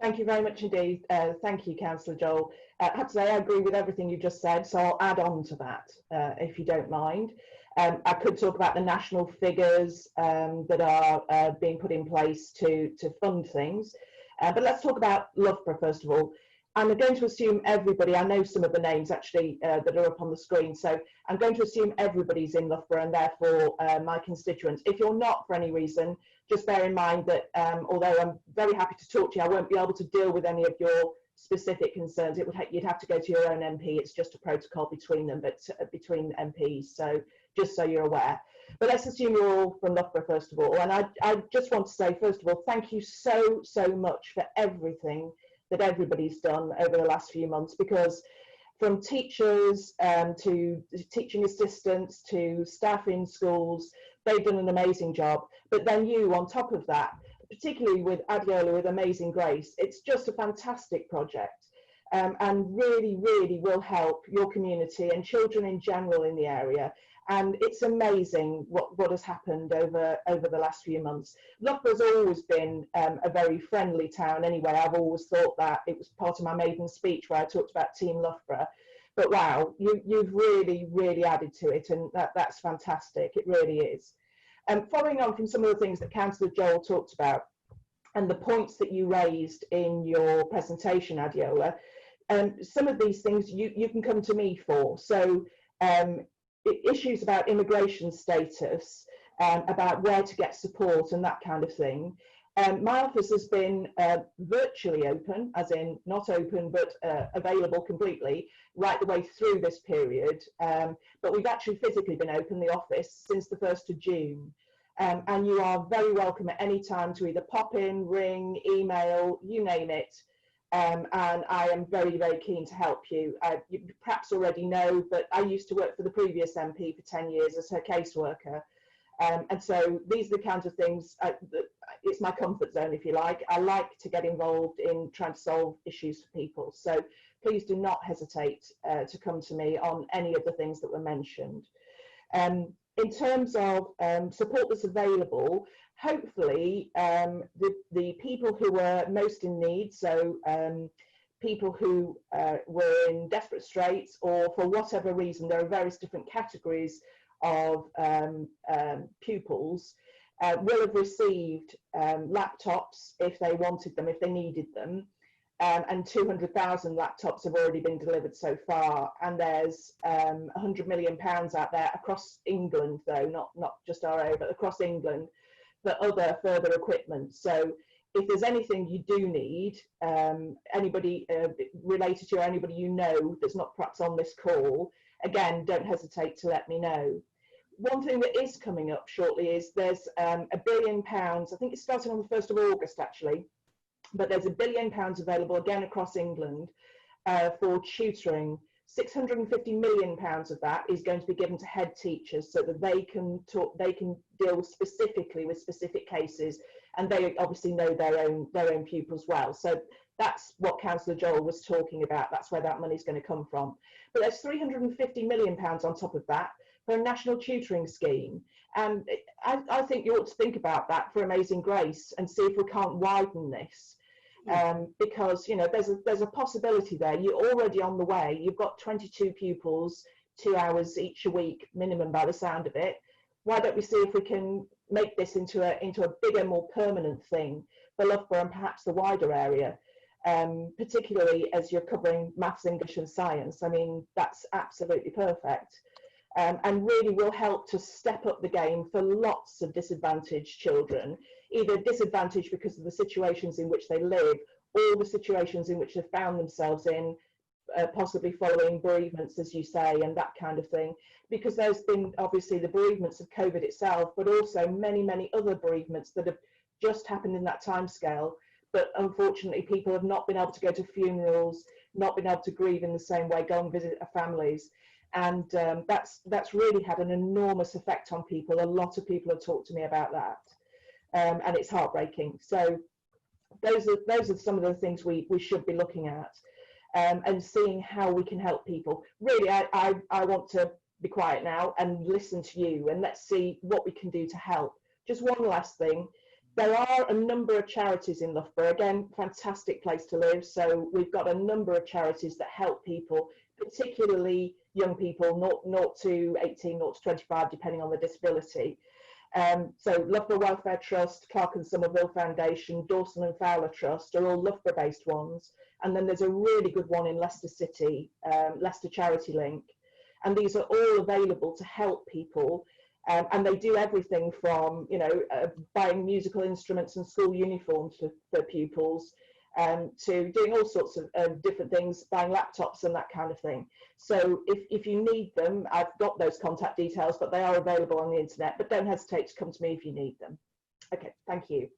Thank you very much indeed. Thank you, Councillor Joel. I have to say I agree with everything you just said, so I'll add on to that, if you don't mind. I could talk about the national figures that are being put in place to fund things, but let's talk about Loughborough first of all. I'm going to assume everybody, I know some of the names actually that are up on the screen, so I'm going to assume everybody's in Loughborough and therefore my constituents. If you're not for any reason, just bear in mind that although I'm very happy to talk to you, I won't be able to deal with any of your specific concerns. You'd have to go to your own MP. It's just a protocol between them, but between MPs. So just so you're aware. But let's assume you're all from Loughborough first of all. And I just want to say, first of all, thank you so much for everything that everybody's done over the last few months, because from teachers to teaching assistants to staff in schools, they've done an amazing job. But then you, on top of that, particularly with Adiola, with Amazing Grace, it's just a fantastic project and really will help your community and children in general in the area. And it's amazing what has happened over the last few months. Loughborough's always been a very friendly town anyway. I've always thought that. It was part of my maiden speech where I talked about Team Loughborough. But wow, you've really added to it, and that's fantastic. It really is. Following on from some of the things that Councillor Joel talked about and the points that you raised in your presentation, Adiola, some of these things you can come to me for. So issues about immigration status, about where to get support and that kind of thing. My office has been virtually open, as in not open, but available completely, right the way through this period. But we've actually physically been open, the office, since the 1st of June. And you are very welcome at any time to either pop in, ring, email, you name it. And I am very keen to help you. You perhaps already know, but I used to work for the previous MP for 10 years as her caseworker. And so these are the kinds of things, it's my comfort zone, if you like. I like to get involved in trying to solve issues for people. So please do not hesitate to come to me on any of the things that were mentioned. In terms of support that's available, hopefully the people who were most in need, so people who were in desperate straits or for whatever reason, there are various different categories of pupils, will have received laptops if they wanted them, if they needed them. And 200,000 laptops have already been delivered so far, and there's £100 million out there across England, though not just our area, but across England, for other further equipment. So if there's anything you do need, anybody related to you or anybody you know that's not perhaps on this call, again, don't hesitate to let me know. One thing that is coming up shortly is there's £1 billion, I think it's starting on the 1st of August actually, but there's £1 billion available again across England for tutoring. £650 million of that is going to be given to head teachers so that they can deal specifically with specific cases, and they obviously know their own pupils well. So that's what Councillor Joel was talking about. That's where that money is going to come from. But there's £350 million on top of that for a national tutoring scheme. And I think you ought to think about that for Amazing Grace and see if we can't widen this. Because there's a possibility there. You're already on the way. You've got 22 pupils, 2 hours each a week minimum by the sound of it. Why don't we see if we can make this into a bigger, more permanent thing for Loughborough and perhaps the wider area, particularly as you're covering maths, English and science. I mean, that's absolutely perfect. And really will help to step up the game for lots of disadvantaged children, either disadvantaged because of the situations in which they live or the situations in which they've found themselves in, possibly following bereavements, as you say, and that kind of thing. Because there's been obviously the bereavements of COVID itself, but also many other bereavements that have just happened in that timescale. But unfortunately, people have not been able to go to funerals, not been able to grieve in the same way, go and visit their families. And that's really had an enormous effect on people. A lot of people have talked to me about that, and it's heartbreaking. So those are some of the things we should be looking at, and seeing how we can help people. Really, I want to be quiet now and listen to you, and let's see what we can do to help. Just one last thing. There are a number of charities in Loughborough. Again, fantastic place to live. So we've got a number of charities that help people, particularly young people, 0 to 18, 0 to 25, depending on the disability. So Loughborough Welfare Trust, Clark and Somerville Foundation, Dawson and Fowler Trust are all Loughborough-based ones. And then there's a really good one in Leicester City, Leicester Charity Link. And these are all available to help people. And they do everything from, you know, buying musical instruments and school uniforms for pupils, to doing all sorts of different things, buying laptops and that kind of thing. So if you need them, I've got those contact details, but they are available on the internet, but don't hesitate to come to me if you need them. Okay, thank you.